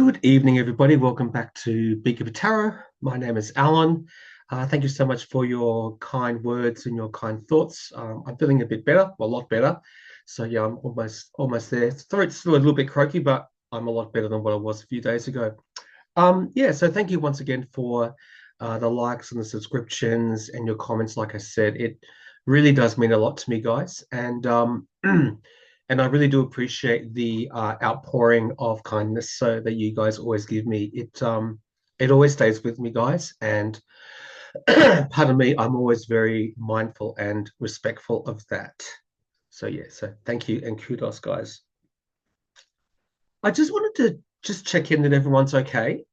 Good evening, everybody. Welcome back to Beekeeper Tarot. My name is Alan. Thank you so much for your kind words and your kind thoughts. I'm feeling a bit better, well, a lot better. So yeah, I'm almost there. Sorry, it's still a little bit croaky, but I'm a lot better than what I was a few days ago. Yeah, so thank you once again for the likes and the subscriptions and your comments. Like I said, it really does mean a lot to me, guys. And and I really do appreciate the outpouring of kindness so that you guys always give me. It always stays with me, guys. And pardon me, I'm always very mindful and respectful of that. So yeah, so thank you and kudos, guys. I just wanted to just check in that everyone's okay.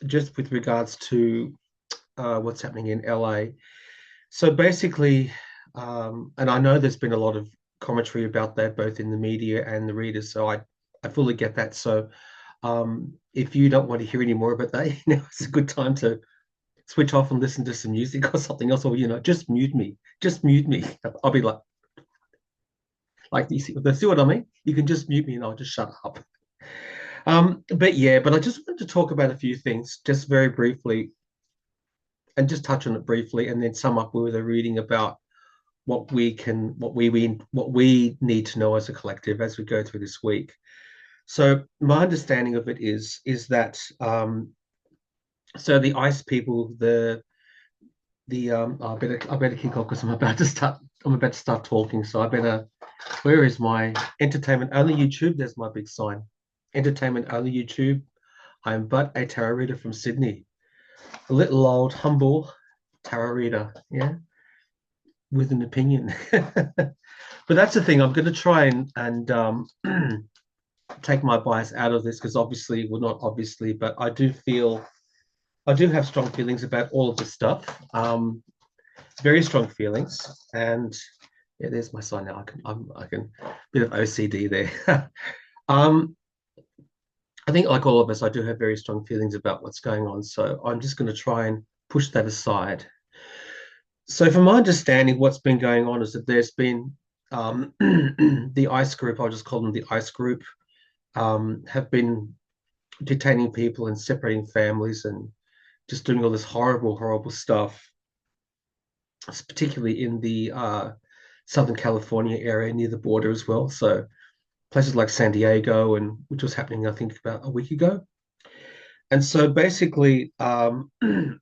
Just with regards to what's happening in LA. So basically, and I know there's been a lot of commentary about that, both in the media and the readers. So I fully get that. So if you don't want to hear any more about that, it's a good time to switch off and listen to some music or something else, or just mute me. Just mute me. I'll be like see what I mean? You can just mute me and I'll just shut up. But yeah, but I just wanted to talk about a few things, just very briefly, and just touch on it briefly, and then sum up with a reading about what we need to know as a collective as we go through this week. So my understanding of it is that so the ice people, I better kick off because I'm about to start talking. So I better, where is my entertainment only YouTube? There's my big sign. Entertainment only YouTube. I am but a tarot reader from Sydney. A little old humble tarot reader, yeah, with an opinion. But that's the thing. I'm going to try and take my bias out of this because obviously, well, not obviously, but I do have strong feelings about all of this stuff. Very strong feelings, and yeah, there's my sign now. I can bit of OCD there. um, I think like all of us, I do have very strong feelings about what's going on. So I'm just going to try and push that aside. So, from my understanding, what's been going on is that there's been the ICE group, I'll just call them the ICE group, have been detaining people and separating families and just doing all this horrible, horrible stuff, particularly in the Southern California area near the border as well. So, places like San Diego, and which was happening, I think, about a week ago. And so basically, the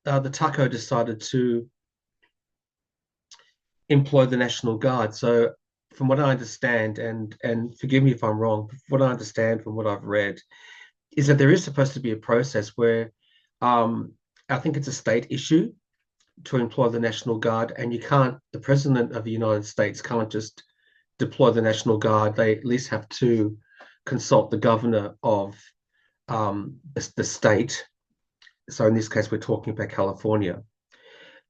TACO decided to employ the National Guard. So, from what I understand, and forgive me if I'm wrong, but what I understand from what I've read is that there is supposed to be a process where um, I think it's a state issue to employ the National Guard, and you can't. The President of the United States can't just deploy the National Guard. They at least have to consult the governor of the state. So in this case, we're talking about California,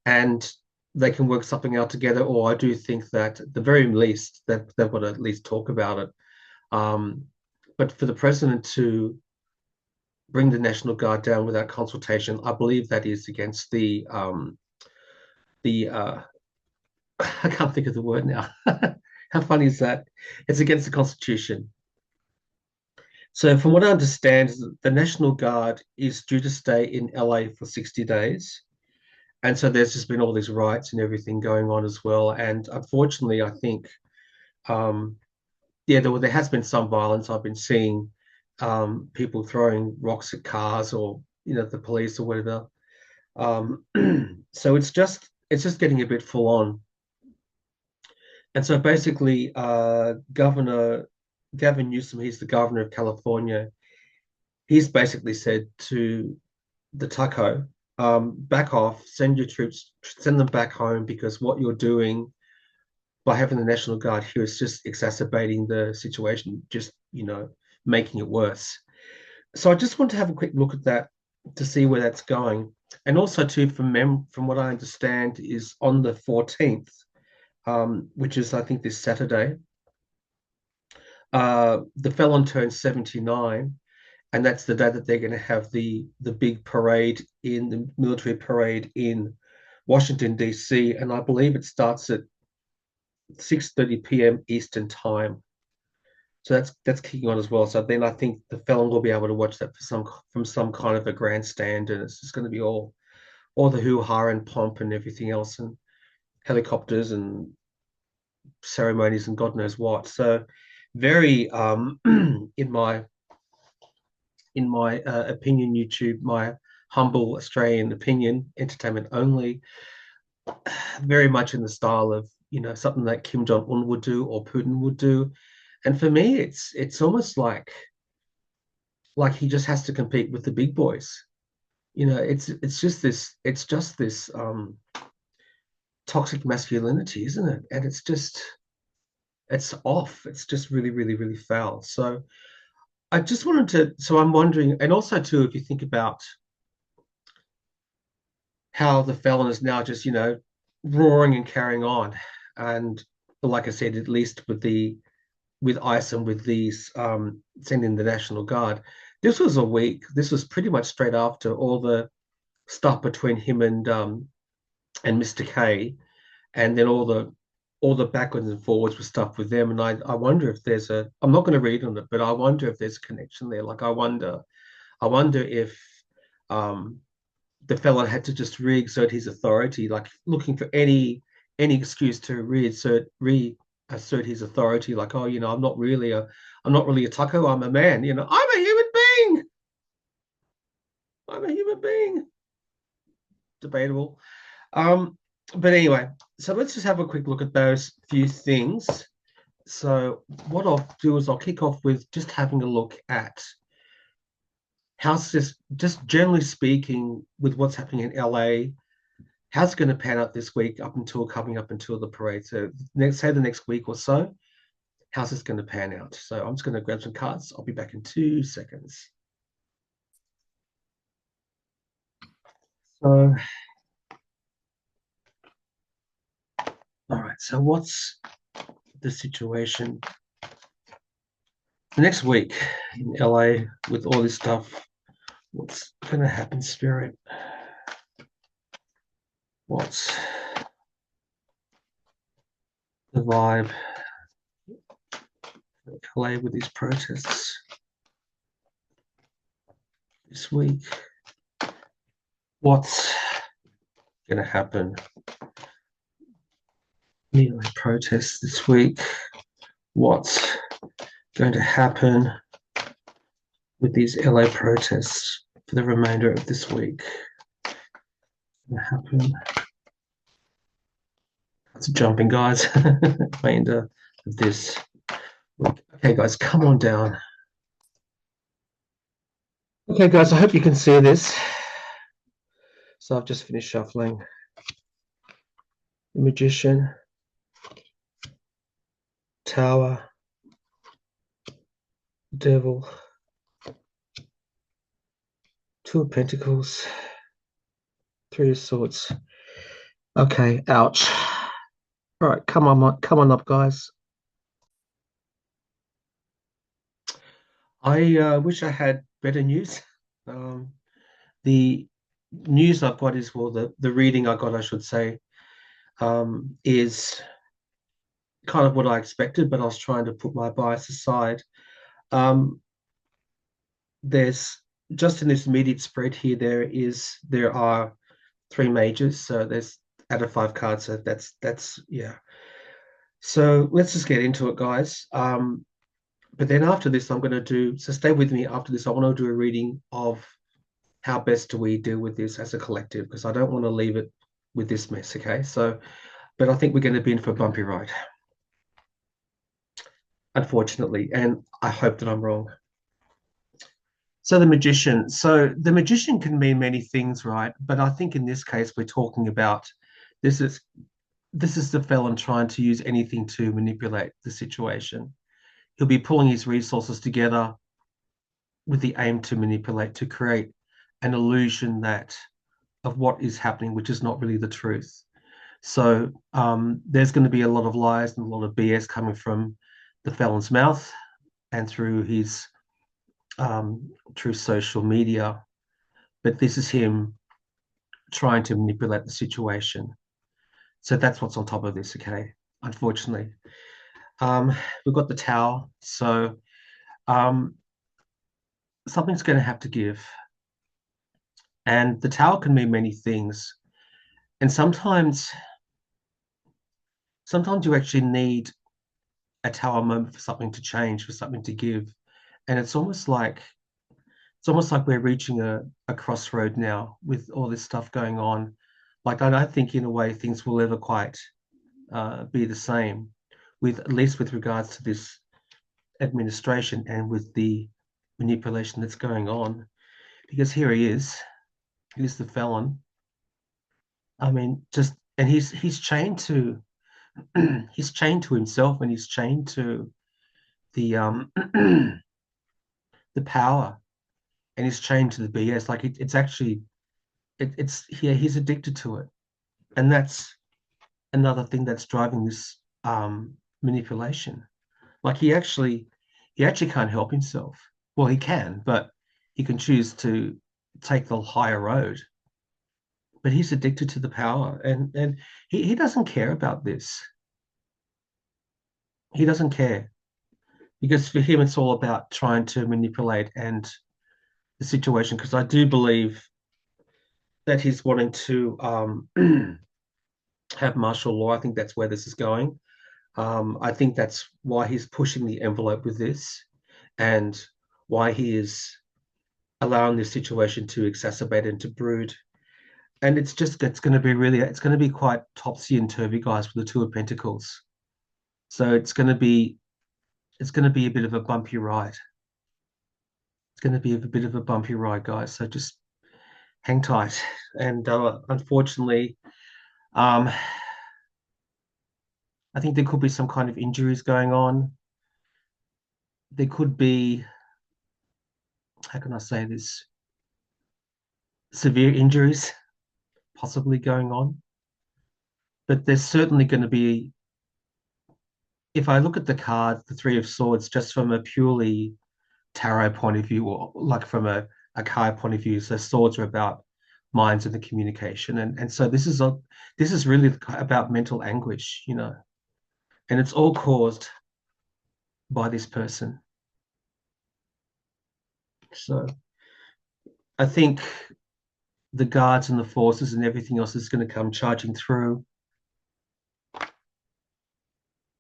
and they can work something out together. Or I do think that at the very least that they've got to at least talk about it. Um, but for the president to bring the National Guard down without consultation, I believe that is against the I can't think of the word now. How funny is that? It's against the Constitution. So, from what I understand, the National Guard is due to stay in LA for 60 days. And so there's just been all these riots and everything going on as well. And unfortunately, I think, um, yeah, there has been some violence. I've been seeing people throwing rocks at cars or, the police or whatever. Um, so it's just getting a bit full on. And so basically, Governor Gavin Newsom, he's the governor of California. He's basically said to the Tucko, back off, send your troops, send them back home because what you're doing by having the National Guard here is just exacerbating the situation, just, making it worse. So I just want to have a quick look at that to see where that's going. And also too, from what I understand, is on the 14th, which is I think this Saturday, the felon turns 79, and that's the day that they're going to have the big parade in the military parade in Washington D.C. And I believe it starts at 6:30 p.m. Eastern time. So that's kicking on as well. So then I think the felon will be able to watch that for from some kind of a grandstand, and it's just going to be all the hoo-ha and pomp and everything else, and helicopters and ceremonies and God knows what. So very in my opinion, YouTube, my humble Australian opinion, entertainment only, very much in the style of something that Kim Jong Un would do or Putin would do. And for me, it's almost like he just has to compete with the big boys. It's just this toxic masculinity, isn't it? And it's off. It's just really, really, really foul. So I just wanted to. So I'm wondering, and also too, if you think about how the felon is now just roaring and carrying on, and like I said, at least with ICE and with these sending the National Guard, this was a week. This was pretty much straight after all the stuff between him and Mr. K, and then all the backwards and forwards with stuff with them. And I wonder if there's a. I'm not going to read on it, but I wonder if there's a connection there. Like I wonder if um, the fellow had to just re-exert his authority, like looking for any excuse to reassert his authority, like, oh, I'm not really a taco, I'm a man, I'm a human being. I'm a human being. Debatable. Um, but anyway, so let's just have a quick look at those few things. So what I'll do is I'll kick off with just having a look at how's this, just generally speaking, with what's happening in LA. How's it going to pan out this week coming up until the parade? So the next week or so, how's this going to pan out? So I'm just going to grab some cards. I'll be back in 2 seconds. So, all right. So what's the situation the next week in LA with all this stuff? What's going to happen, Spirit? What's the vibe in LA with these protests this week? What's going to happen in LA protests this week? What's going to happen with these LA protests for the remainder of this week? Going to happen. It's jumping, guys. Remainder of this week. Okay, guys, come on down. Okay, guys, I hope you can see this. So I've just finished shuffling the Magician, Tower, Devil, Two of Pentacles, Three of Swords. Okay, ouch. All right, come on up, guys. I wish I had better news. The news I've got is, well, the reading I got, I should say, is kind of what I expected, but I was trying to put my bias aside. Um, there's just in this immediate spread here, there are three majors, so there's out of five cards, so that's yeah. So let's just get into it, guys. But then after this, I'm going to do, so stay with me. After this, I want to do a reading of how best do we deal with this as a collective, because I don't want to leave it with this mess, okay? So, but I think we're going to be in for a bumpy ride, unfortunately, and I hope that I'm wrong. So the magician. So the magician can mean many things, right? But I think in this case, we're talking about this is this is the felon trying to use anything to manipulate the situation. He'll be pulling his resources together with the aim to manipulate, to create an illusion that of what is happening, which is not really the truth. So there's going to be a lot of lies and a lot of BS coming from the felon's mouth and through his through social media. But this is him trying to manipulate the situation. So that's what's on top of this, okay? Unfortunately. Um, we've got the Tower, so um, something's going to have to give, and the Tower can mean many things. And sometimes you actually need a Tower moment for something to change, for something to give, and it's almost like we're reaching a crossroad now with all this stuff going on. Like I don't think in a way things will ever quite be the same, with at least with regards to this administration and with the manipulation that's going on. Because here he is, he's the felon. I mean, just and he's chained to he's chained to himself, and he's chained to the the power, and he's chained to the BS. Like it's actually it's yeah, he's addicted to it, and that's another thing that's driving this manipulation. Like he actually can't help himself. Well, he can, but he can choose to take the higher road. But he's addicted to the power, and he doesn't care about this. He doesn't care because for him it's all about trying to manipulate and the situation. Because I do believe that he's wanting to have martial law. I think that's where this is going. I think that's why he's pushing the envelope with this, and why he is allowing this situation to exacerbate and to brood. And it's going to be really it's going to be quite topsy and turvy, guys, with the Two of Pentacles. So it's going to be a bit of a bumpy ride. It's going to be a bit of a bumpy ride, guys. So just hang tight. And unfortunately, um, I think there could be some kind of injuries going on. There could be, how can I say this, severe injuries possibly going on. But there's certainly going to be, if I look at the card, the Three of Swords, just from a purely tarot point of view, or like from a card point of view, so swords are about minds and the communication. And so this is really about mental anguish, and it's all caused by this person. So I think the guards and the forces and everything else is going to come charging through.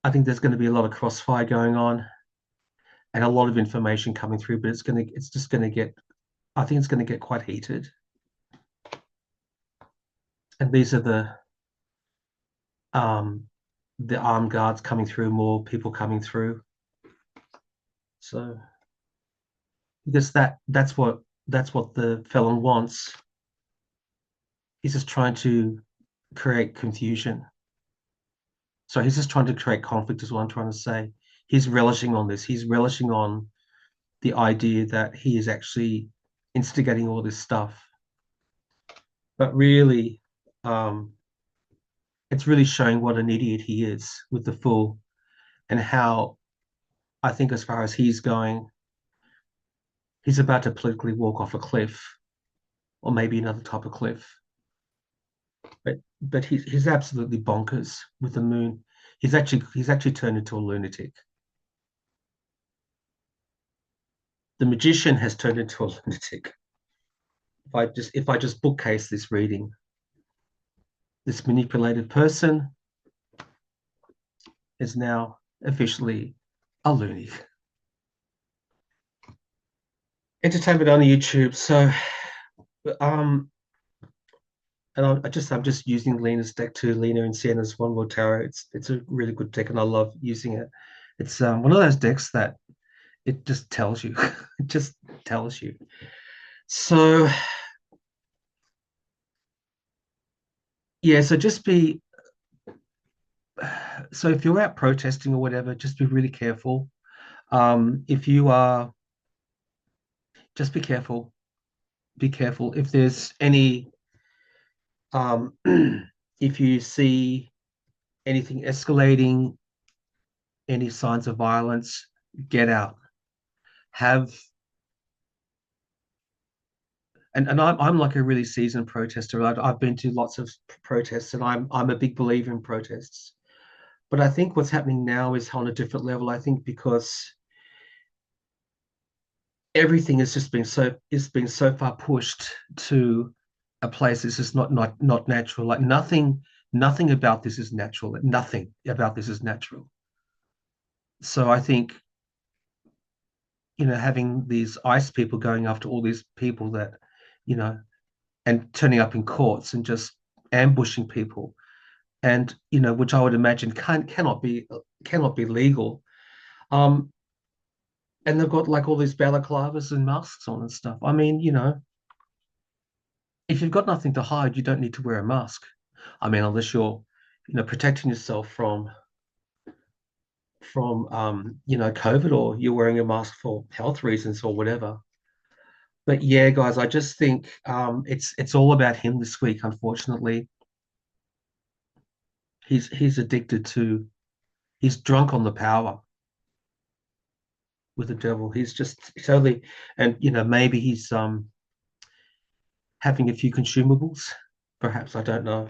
I think there's going to be a lot of crossfire going on and a lot of information coming through, but it's just going to get, I think it's going to get quite heated. And these are the armed guards coming through, more people coming through. So because that's what the felon wants. He's just trying to create confusion. So he's just trying to create conflict, is what I'm trying to say. He's relishing on this. He's relishing on the idea that he is actually instigating all this stuff. But really, um, it's really showing what an idiot he is with the Fool, and how I think, as far as he's going, he's about to politically walk off a cliff, or maybe another type of cliff. But he's absolutely bonkers with the Moon. He's actually turned into a lunatic. The Magician has turned into a lunatic. If I just bookcase this reading, this manipulated person is now officially a loony. Entertainment on YouTube. So, um, and I'm just using Lena's deck too. Lena and Sienna's One World Tarot. It's a really good deck, and I love using it. It's one of those decks that it just tells you. It just tells you. So yeah, so if you're out protesting or whatever, just be really careful. If you are, just be careful. Be careful. If there's any, um, if you see anything escalating, any signs of violence, get out. Have and I'm like a really seasoned protester. I've been to lots of protests, and I'm a big believer in protests. But I think what's happening now is on a different level. I think because everything is just being so far pushed to a place that's just not natural. Like nothing about this is natural. Nothing about this is natural. So I think, having these ICE people going after all these people that, you know, and turning up in courts and just ambushing people, and which I would imagine cannot be legal. Um, and they've got like all these balaclavas and masks on and stuff. I mean, if you've got nothing to hide, you don't need to wear a mask. I mean, unless you're, protecting yourself from COVID, or you're wearing a mask for health reasons or whatever. But yeah, guys, I just think it's all about him this week. Unfortunately, he's addicted to. He's drunk on the power with the devil. He's just totally, and maybe he's having a few consumables, perhaps, I don't know.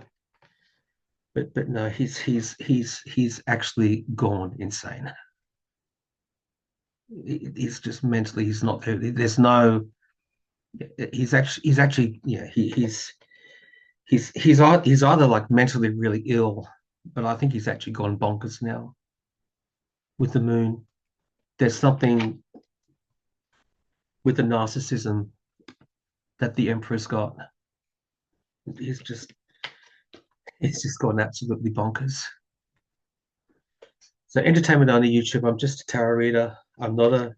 But no, he's actually gone insane. He's just mentally, he's not there. There's no. He's actually yeah. He's either like mentally really ill, but I think he's actually gone bonkers now with the moon. There's something with the narcissism that the emperor's got. He's just he's just gone absolutely bonkers. So entertainment only YouTube. I'm just a tarot reader. I'm not a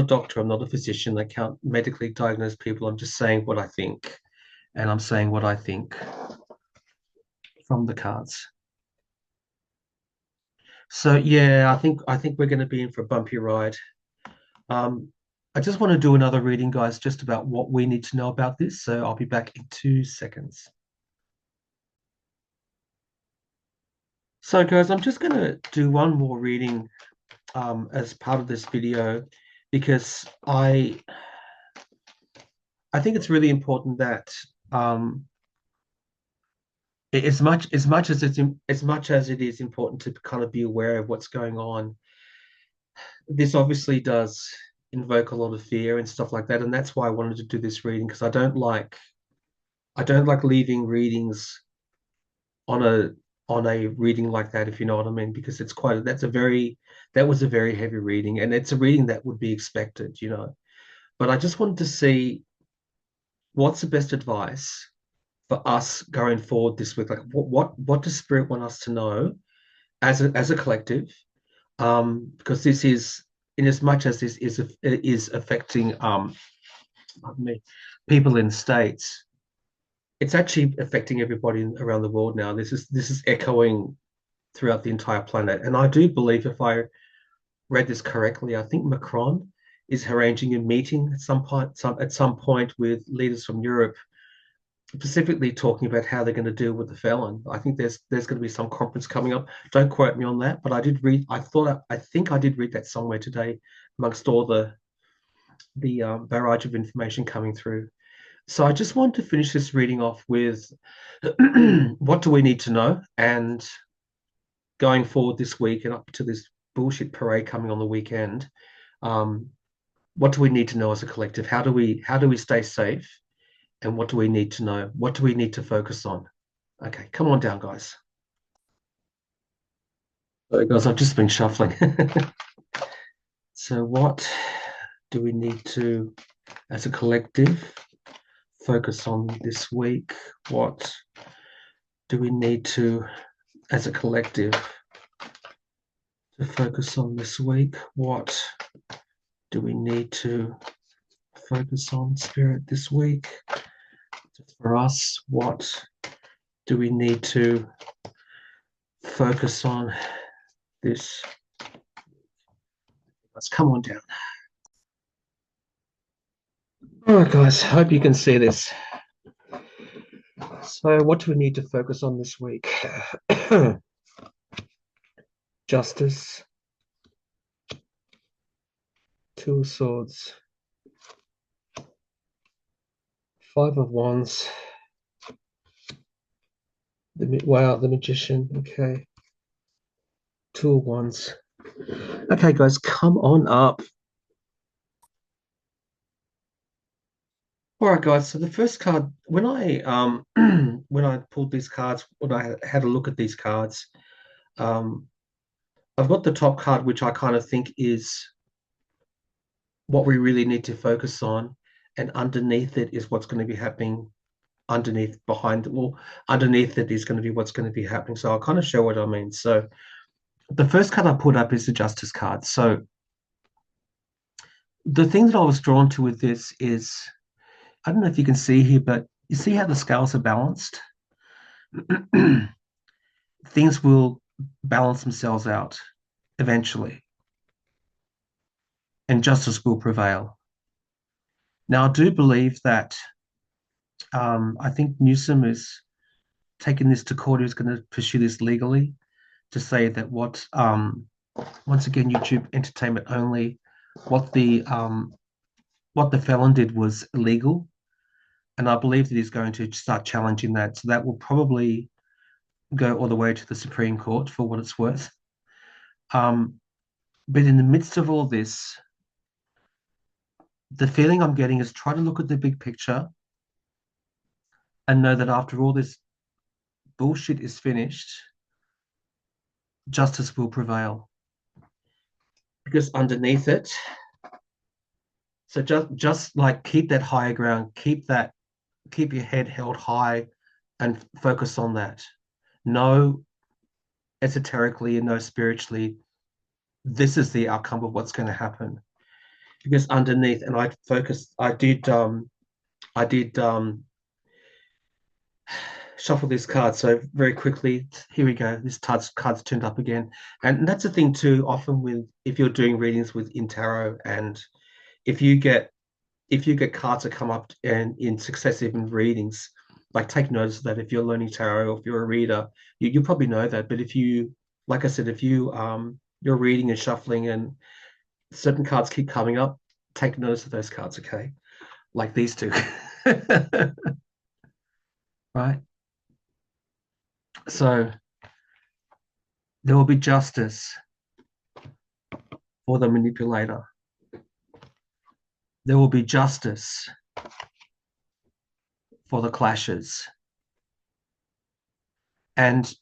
doctor. I'm not a physician. I can't medically diagnose people. I'm just saying what I think, and I'm saying what I think from the cards. So yeah, I think we're going to be in for a bumpy ride. Um, I just want to do another reading, guys, just about what we need to know about this. So I'll be back in 2 seconds. So, guys, I'm just going to do one more reading as part of this video because I think it's really important that um, as much as it is important to kind of be aware of what's going on. This obviously does invoke a lot of fear and stuff like that, and that's why I wanted to do this reading because I don't like leaving readings on a reading like that, if you know what I mean, because that was a very heavy reading, and it's a reading that would be expected. But I just wanted to see what's the best advice for us going forward this week. Like, what does Spirit want us to know as a collective? Because this is, in as much as this is affecting pardon me, people in the States, it's actually affecting everybody around the world now. This is echoing throughout the entire planet. And I do believe, if I read this correctly, I think Macron is arranging a meeting at some point with leaders from Europe, specifically talking about how they're going to deal with the felon. I think there's going to be some conference coming up. Don't quote me on that, but I did read. I think I did read that somewhere today, amongst all the barrage of information coming through. So I just want to finish this reading off with what do we need to know, and going forward this week and up to this bullshit parade coming on the weekend. Um, what do we need to know as a collective? How do we stay safe? And what do we need to know? What do we need to focus on? Okay, come on down, guys. Sorry, guys, I've just been shuffling. So what do we need to, as a collective, focus on this week? What do we need to, as a collective, to focus on this week? What do we need to focus on, Spirit, this week? For us, what do we need to focus on this? Let's come on down. All right, guys, hope you can see this. So what do we need to focus on this week? Justice, Two of Swords, Five of Wands, the Magician. Okay, Two of Wands. Okay, guys, come on up. All right, guys. So the first card, when I when I pulled these cards, when I had a look at these cards, um, I've got the top card, which I kind of think is what we really need to focus on, and underneath it is what's going to be happening underneath behind well underneath it is going to be what's going to be happening. So I'll kind of show what I mean. So the first card I put up is the Justice card. So the thing that I was drawn to with this is I don't know if you can see here, but you see how the scales are balanced. Things will balance themselves out eventually, and justice will prevail. Now, I do believe that I think Newsom is taking this to court. He's going to pursue this legally to say that once again, YouTube entertainment only, what the um, what the felon did was illegal, and I believe that he's going to start challenging that. So that will probably go all the way to the Supreme Court for what it's worth. Um, but in the midst of all this, the feeling I'm getting is try to look at the big picture and know that after all this bullshit is finished, justice will prevail. Because underneath it, so just like keep that higher ground, keep your head held high and focus on that. Know esoterically and know spiritually, this is the outcome of what's going to happen. Because underneath, and I did shuffle this card. So very quickly, here we go. This card's turned up again. And that's the thing too, often with if you're doing readings with in tarot, and if you get cards that come up and in successive readings, like take notice of that. If you're learning tarot or if you're a reader, you probably know that. But if you, like I said, if you're reading and shuffling and certain cards keep coming up, take notice of those cards, okay? Like these two. Right? So there will be justice for the manipulator. There will be justice for the clashes. And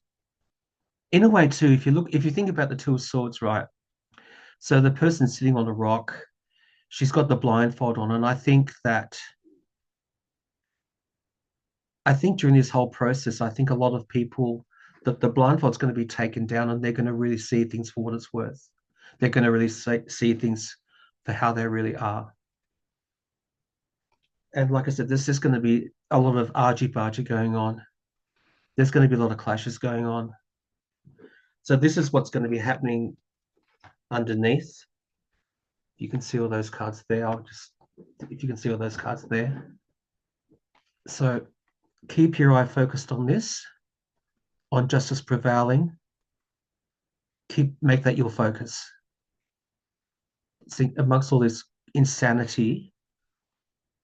in a way, too, if you think about the Two of Swords, right? So the person sitting on the rock, she's got the blindfold on, and I think during this whole process, I think a lot of people that the blindfold's going to be taken down, and they're going to really see things for what it's worth. They're going to really see things for how they really are. And like I said, there's just going to be a lot of argy-bargy going on. There's going to be a lot of clashes going on. So this is what's going to be happening underneath. You can see all those cards there. If you can see all those cards there. So keep your eye focused on this, on justice prevailing. Make that your focus. See, amongst all this insanity,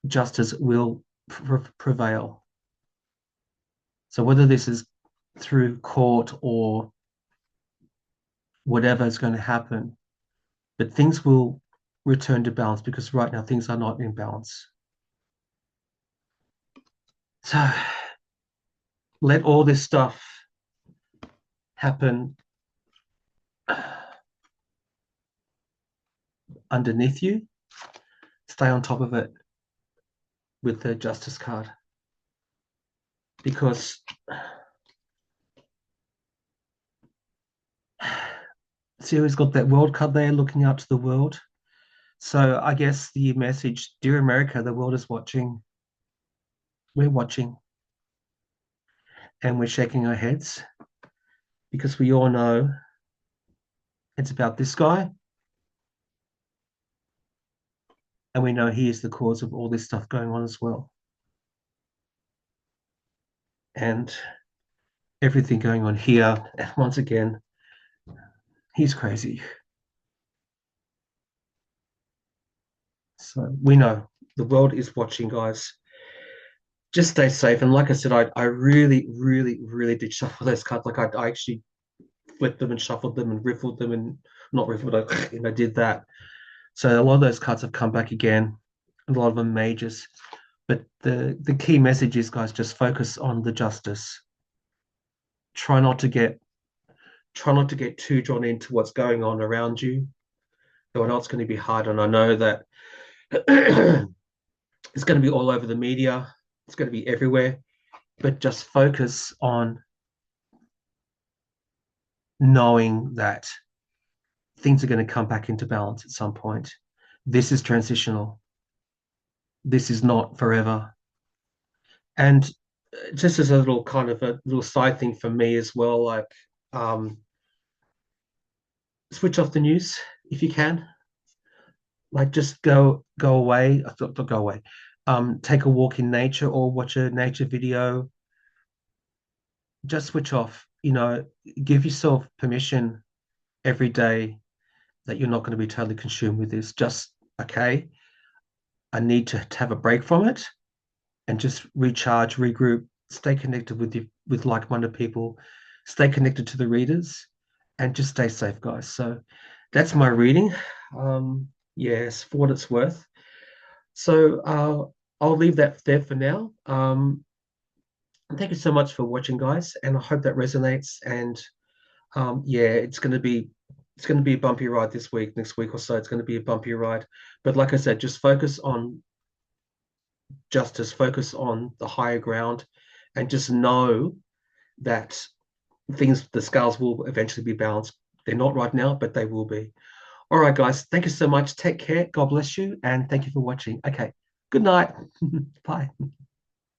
justice will prevail. So whether this is through court or whatever is going to happen, but things will return to balance because right now things are not in balance. So let all this stuff happen underneath you. Stay on top of it with the justice card. Because see who's got that world card there looking out to the world. So I guess the message, dear America, the world is watching. We're watching. And we're shaking our heads because we all know it's about this guy. And we know he is the cause of all this stuff going on as well. And everything going on here. And once again, he's crazy. So we know the world is watching, guys. Just stay safe. And like I said, I really, really, really did shuffle those cards. Like I actually flipped them and shuffled them and riffled them and not riffled, did that. So a lot of those cards have come back again, a lot of them majors. But the key message is, guys, just focus on the justice. Try not to get too drawn into what's going on around you. Though I know it's going to be hard, and I know that it's going to be all over the media. It's going to be everywhere. But just focus on knowing that things are going to come back into balance at some point. This is transitional. This is not forever. And just as a little kind of a little side thing for me as well, like switch off the news if you can. Like just go away. I thought go away. Take a walk in nature or watch a nature video. Just switch off. Give yourself permission every day that you're not going to be totally consumed with this. Just okay. I need to have a break from it and just recharge, regroup, stay connected with like-minded people, stay connected to the readers, and just stay safe, guys. So that's my reading. Yes, for what it's worth. So I'll leave that there for now. Thank you so much for watching, guys, and I hope that resonates. And yeah, it's going to be a bumpy ride this week, next week or so. It's going to be a bumpy ride, but like I said, just focus on justice, focus on the higher ground, and just know that the scales will eventually be balanced. They're not right now, but they will be. All right, guys. Thank you so much. Take care. God bless you, and thank you for watching. Okay. Good night. Bye.